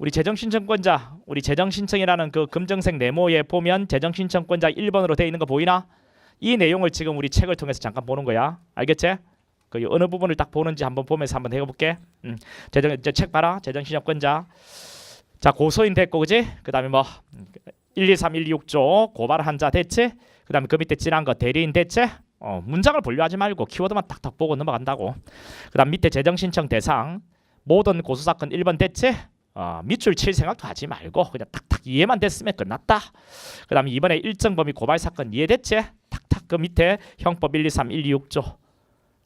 우리 재정신청권자, 우리 재정신청이라는 그 검정색 네모에 보면 재정신청권자 1번으로 되어 있는 거 보이나? 이 내용을 지금 우리 책을 통해서 잠깐 보는 거야. 알겠지? 그 어느 부분을 딱 보는지 한번 보면서 한번 해볼게. 이제 책 봐라. 재정신청권자. 자, 고소인 됐고, 그지? 그 다음에 뭐 123, 126조 고발한 자 됐지? 그 다음에 그 밑에 진한 거 대리인 됐지? 문장을 분류하지 말고 키워드만 딱딱 보고 넘어간다고. 그 다음 밑에 재정신청 대상 모든 고소사건 1번 됐지? 밑줄 칠 생각도 하지 말고 그냥 탁탁 이해만 됐으면 끝났다. 그 다음에 이번에 일정 범위 고발 사건 이해됐지? 탁탁 그 밑에 형법 123, 126조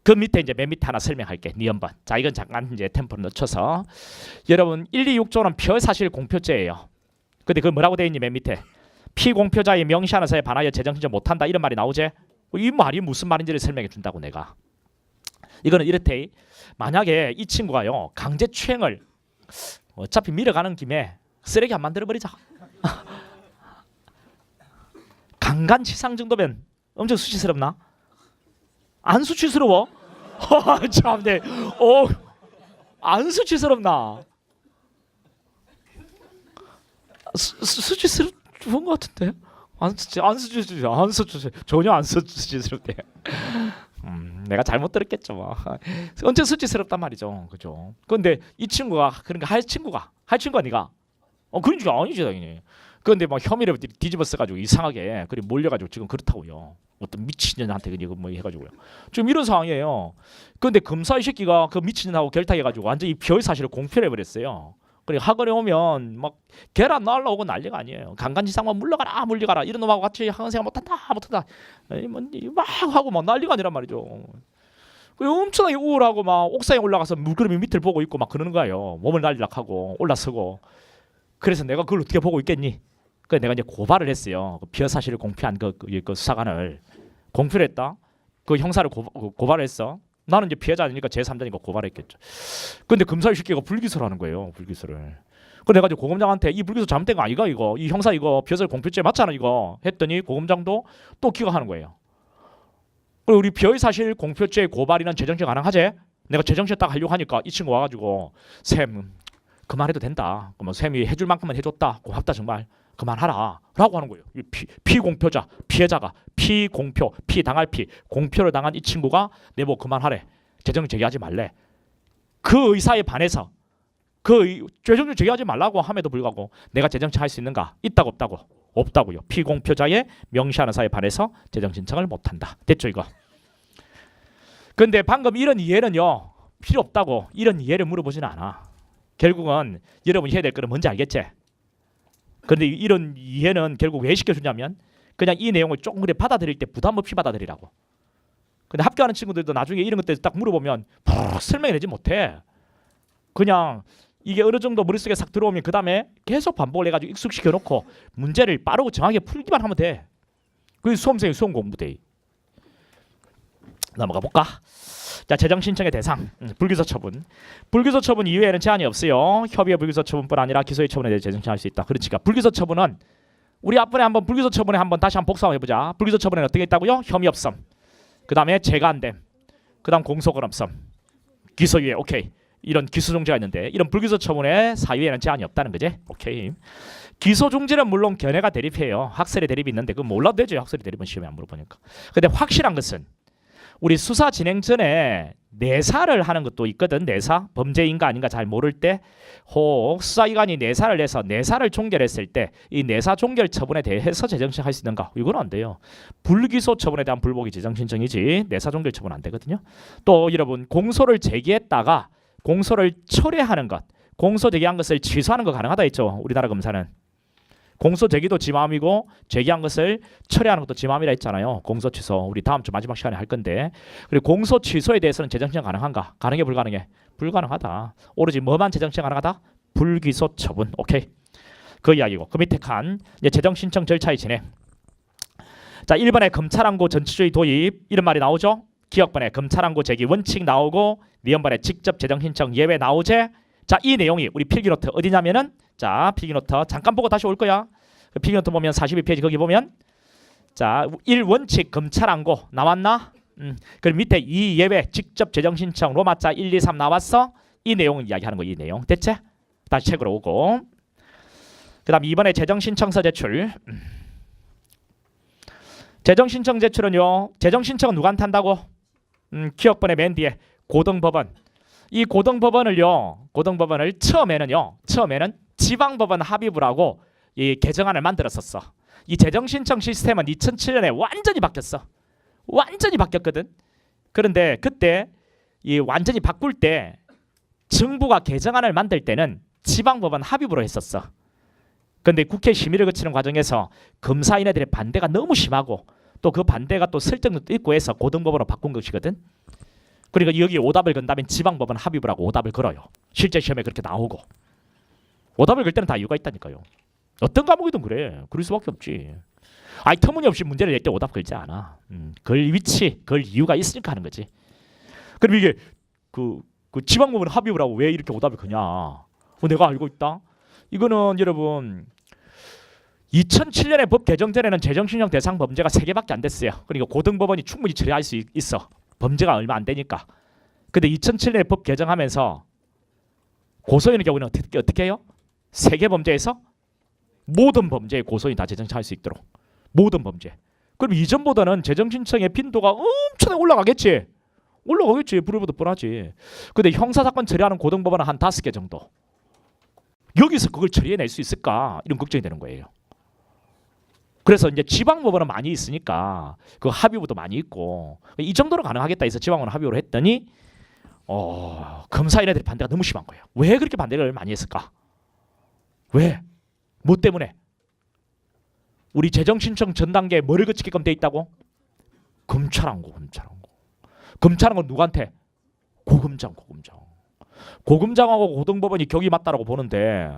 그 밑에 이제 맨 밑에 하나 설명할게. 니은번. 자, 이건 잠깐 이제 템포를 늦춰서 여러분 126조는 표사실 공표죄예요. 근데 그 뭐라고 돼 있니? 맨 밑에 피공표자의 명시하는 사에 반하여 재정신청 못한다 이런 말이 나오지? 이 말이 무슨 말인지를 설명해 준다고 내가. 이거는 이렇대. 만약에 이 친구가요 강제추행을 어차피 밀어가는 김에 쓰레기 안 만들어버리자. 강간치상 정도면 엄청 수치스럽나? 안 수치스러워? 참네. 안 수치스럽나? 수치스러운 것 같은데? 안 수치스러워. 전혀 안 수치스럽대. 내가 잘못 들었겠죠. 뭐. 엄청 수치스럽단 말이죠. 그죠? 근데 이 친구가 그러니까 할 친구가 네가 그런 줄 아니지 당연히. 그런데 막 혐의를 뒤집어 써가지고 이상하게 그리 몰려가지고 지금 그렇다고요. 어떤 미친년한테 이거 뭐 해가지고요. 지금 이런 상황이에요. 그런데 검사 이 새끼가 그 미친년하고 결탁해가지고 완전 히 별 사실을 공표해 버렸어요. 그리고 학원에 오면 막 계란 날라오고 난리가 아니에요. 강간지상만 물러가라 이런 놈하고 같이 학원 생활 못한다 막 하고 막 난리가 아니란 말이죠. 엄청나게 우울하고 막 옥상에 올라가서 물끄러미 밑을 보고 있고 막 그러는 거예요. 몸을 날리락하고 올라서고. 그래서 내가 그걸 어떻게 보고 있겠니? 그래서 내가 이제 고발을 했어요. 그 비어 사실을 공표한 그 수사관을 공표를 했다. 그 형사를 고발을 했어. 나는 이제 피해자 아니니까 제3자니까 고발했겠죠. 근데 검사 이 새끼가 불기소를 하는 거예요. 불기소를. 그 내가 이제 고검장한테 이 불기소 잘못된 거 아이가 이거 이 형사 이거 비어설 공표죄 맞잖아 이거 했더니 고검장도 또 기각하는 거예요. 우리 비어의 사실 공표죄 고발이는 재정신 가능하지? 내가 재정신 딱 하려고 하니까 이 친구 와가지고 쌤 그만해도 된다. 그러면 쌤이 해줄 만큼만 해줬다. 고맙다 정말. 그만하라 라고 하는 거예요. 피공표자 피해자가 피공표 피당할 공표를 당한 이 친구가 내보 그만하래. 재정 제기하지 말래. 그 의사에 반해서 그 재정 제기하지 말라고 함에도 불구하고 내가 재정 신청할 수 있는가? 있다고 없다고? 없다고요. 피공표자의 명시하는 사에 반해서 재정 신청을 못한다. 됐죠 이거? 근데 방금 이런 이해는요 필요 없다고 이런 이해를 물어보지는 않아. 결국은 여러분이 해야 될 거는 뭔지 알겠지? 그런데 이런 이해는 결국 왜 시켜주냐면 그냥 이 내용을 조금 그래 받아들일 때 부담 없이 받아들이라고. 근데 합격하는 친구들도 나중에 이런 것들 딱 물어보면 설명해내지 못해. 그냥 이게 어느 정도 머릿속에 싹 들어오면 그 다음에 계속 반복을 해가지고 익숙시켜놓고 문제를 빠르고 정확하게 풀기만 하면 돼. 그게 수험생이 수험 공부돼. 넘어가 볼까? 자, 재정 신청의 대상 불기소 처분. 불기소 처분 이외에는 제한이 없어요. 협의의 불기소 처분뿐 아니라 기소의 처분에 대해 재정 신청할 수 있다. 그렇지가 불기소 처분은 우리 앞번에 한번 불기소 처분에 한번 다시 한번 복사 해보자. 불기소 처분에는 어떻게 있다고요? 혐의 없음. 그 다음에 죄가 안 됨. 그 다음 공소권 없음. 기소유예 오케이. 이런 기소 종지가 있는데 이런 불기소 처분에 사유에는 제한이 없다는 거지. 오케이. 기소 중지는 물론 견해가 대립해요. 학설의 대립이 있는데 그건 몰라도 되죠. 학설의 대립은 시험에 안 물어보니까. 근데 확실한 것은 우리 수사 진행 전에 내사를 하는 것도 있거든. 내사 범죄인가 아닌가 잘 모를 때 혹 수사기관이 내사를 해서 내사를 종결했을 때 이 내사 종결 처분에 대해서 재정신할 수 있는가? 이건 안 돼요. 불기소 처분에 대한 불복이 재정신청이지 내사 종결 처분 안 되거든요. 또 여러분 공소를 제기했다가 공소를 철회하는 것, 공소 제기한 것을 취소하는 거 가능하다 했죠. 우리나라 검사는. 공소 제기도 지 마음이고 제기한 것을 철회하는 것도 지 마음이라 했잖아요. 공소 취소 우리 다음 주 마지막 시간에 할 건데 그리고 공소 취소에 대해서는 재정신청 가능한가? 가능해 불가능해? 불가능하다. 오로지 뭐만 재정신청 가능하다? 불기소 처분. 오케이. 그 이야기고 그 밑에 칸 이제 재정신청 절차의 진행. 자 1번에 검찰항고 전치주의 도입 이런 말이 나오죠. 기억번에 검찰항고 제기 원칙 나오고 니은번에 직접 재정신청 예외 나오제. 자 이 내용이 우리 필기노트 어디냐면은 자 필기노트 잠깐 보고 다시 올 거야. 그 필기노트 보면 42페이지 거기 보면 자 1원칙 검찰항고 나왔나? 그럼 밑에 2 예외 직접 재정신청 로마자 1, 2, 3 나왔어? 이 내용을 이야기하는 거 이 내용 됐지? 다시 책으로 오고 그다음 이번에 재정신청서 제출. 재정신청 제출은요. 재정신청은 누구한테 한다고? 기억번의 맨 뒤에 고등법원. 이 고등법원을 처음에는 지방법원 합의부라고 이 개정안을 만들었었어. 이 재정신청 시스템은 2007년에 완전히 바뀌었어. 완전히 바뀌었거든. 그런데 그때 이 완전히 바꿀 때 정부가 개정안을 만들 때는 지방법원 합의부로 했었어. 그런데 국회 심의를 거치는 과정에서 검사인애들의 반대가 너무 심하고 또 그 반대가 또 설득력도 있고 해서 고등법원으로 바꾼 것이거든. 그러니까 여기 오답을 건다면 지방법원 합의부라고 오답을 걸어요. 실제 시험에 그렇게 나오고. 오답을 걸 때는 다 이유가 있다니까요. 어떤 과목이든 그래. 그럴 수밖에 없지. 아니 터무니없이 문제를 낼 때 오답 걸지 않아. 걸 위치, 걸 이유가 있으니까 하는 거지. 그럼 이게 그 지방법원 합의부라고 왜 이렇게 오답을 거냐. 내가 알고 있다. 이거는 여러분 2007년에 법 개정 전에는 재정신청 대상 범죄가 3개밖에 안 됐어요. 그러니까 고등법원이 충분히 처리할 수 있어. 범죄가 얼마 안 되니까. 근데 2007년에 법 개정하면서 고소인의 경우는 어떻게 해요? 3개 범죄에서 모든 범죄에 고소인이 다 재정신청할 수 있도록. 모든 범죄. 그럼 이전보다는 재정신청의 빈도가 엄청나게 올라가겠지. 불보듯 뻔하지. 근데 형사사건 처리하는 고등법원은 한 5개 정도. 여기서 그걸 처리해낼 수 있을까? 이런 걱정이 되는 거예요. 그래서 이제 지방법원은 많이 있으니까 그 합의부도 많이 있고 이 정도로 가능하겠다 해서 지방법원 합의로 했더니 검사인애들의 반대가 너무 심한 거예요. 왜 그렇게 반대를 많이 했을까? 왜? 뭐 때문에? 우리 재정신청 전 단계에 뭐를 거치게끔 돼 있다고? 검찰항고. 검찰항고 누구한테? 고검장하고 고등법원이 격이 맞다라고 보는데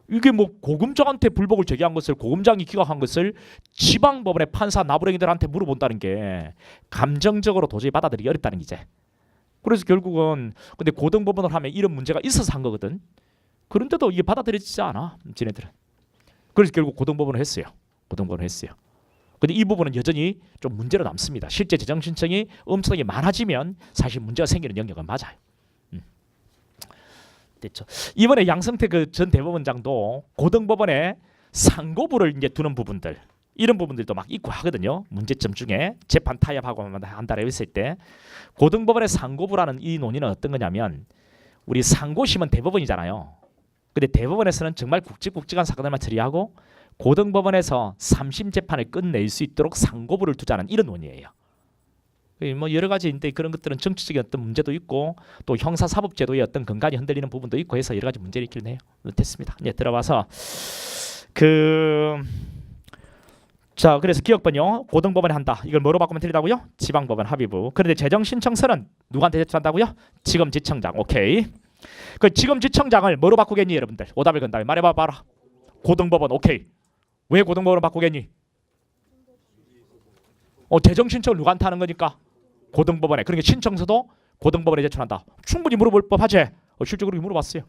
이게 뭐 고검장한테 불복을 제기한 것을 고검장이 기각한 것을 지방법원의 판사 나부랭이들한테 물어본다는 게 감정적으로 도저히 받아들이기 어렵다는 기제. 그래서 결국은 근데 고등법원을 하면 이런 문제가 있어서 한 거거든. 그런데도 이게 받아들여지지 않아 지네들은. 그래서 결국 고등법원을 했어요. 근데 이 부분은 여전히 좀 문제로 남습니다. 실제 재정 신청이 엄청나게 많아지면 사실 문제가 생기는 영역은 맞아요. 됐죠. 이번에 양성태 그 전 대법원장도 고등법원에 상고부를 이제 두는 부분들 이런 부분들도 막 있고 하거든요. 문제점 중에 재판 타협하고 한다라 했을 때 고등법원의 상고부라는 이 논의는 어떤 거냐면 우리 상고심은 대법원이잖아요. 근데 대법원에서는 정말 굵직굵직한 사건들만 처리하고 고등법원에서 3심 재판을 끝낼 수 있도록 상고부를 두자는 이런 논의예요. 뭐 여러 가지인데 그런 것들은 정치적인 어떤 문제도 있고 또 형사사법제도의 어떤 근간이 흔들리는 부분도 있고 해서 여러 가지 문제를 있긴 해요. 됐습니다. 이제 들어봐서 자 그래서 기억번요. 고등법원에 한다. 이걸 뭐로 바꾸면 틀리다고요? 지방법원 합의부. 그런데 재정신청서는 누구한테 제출한다고요? 지검지청장. 오케이. 그 지검지청장을 뭐로 바꾸겠니 여러분들? 오답을 건다며 말해봐 봐라. 고등법원. 오케이. 왜 고등법원을 바꾸겠니? 재정신청을 누구한테 하는 거니까? 고등법원에. 그러니까 신청서도 고등법원에 제출한다. 충분히 물어볼 법하지? 실적으로 물어봤어요.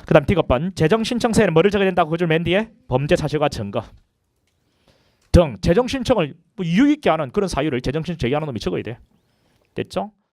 그 다음 D급번 재정신청서에는 뭐를 적어야 된다고? 그 줄 맨 뒤에 범죄 사실과 증거 등 재정신청을 뭐 이유 있게 하는 그런 사유를 재정신청 제기하는 놈이 적어야 돼. 됐죠?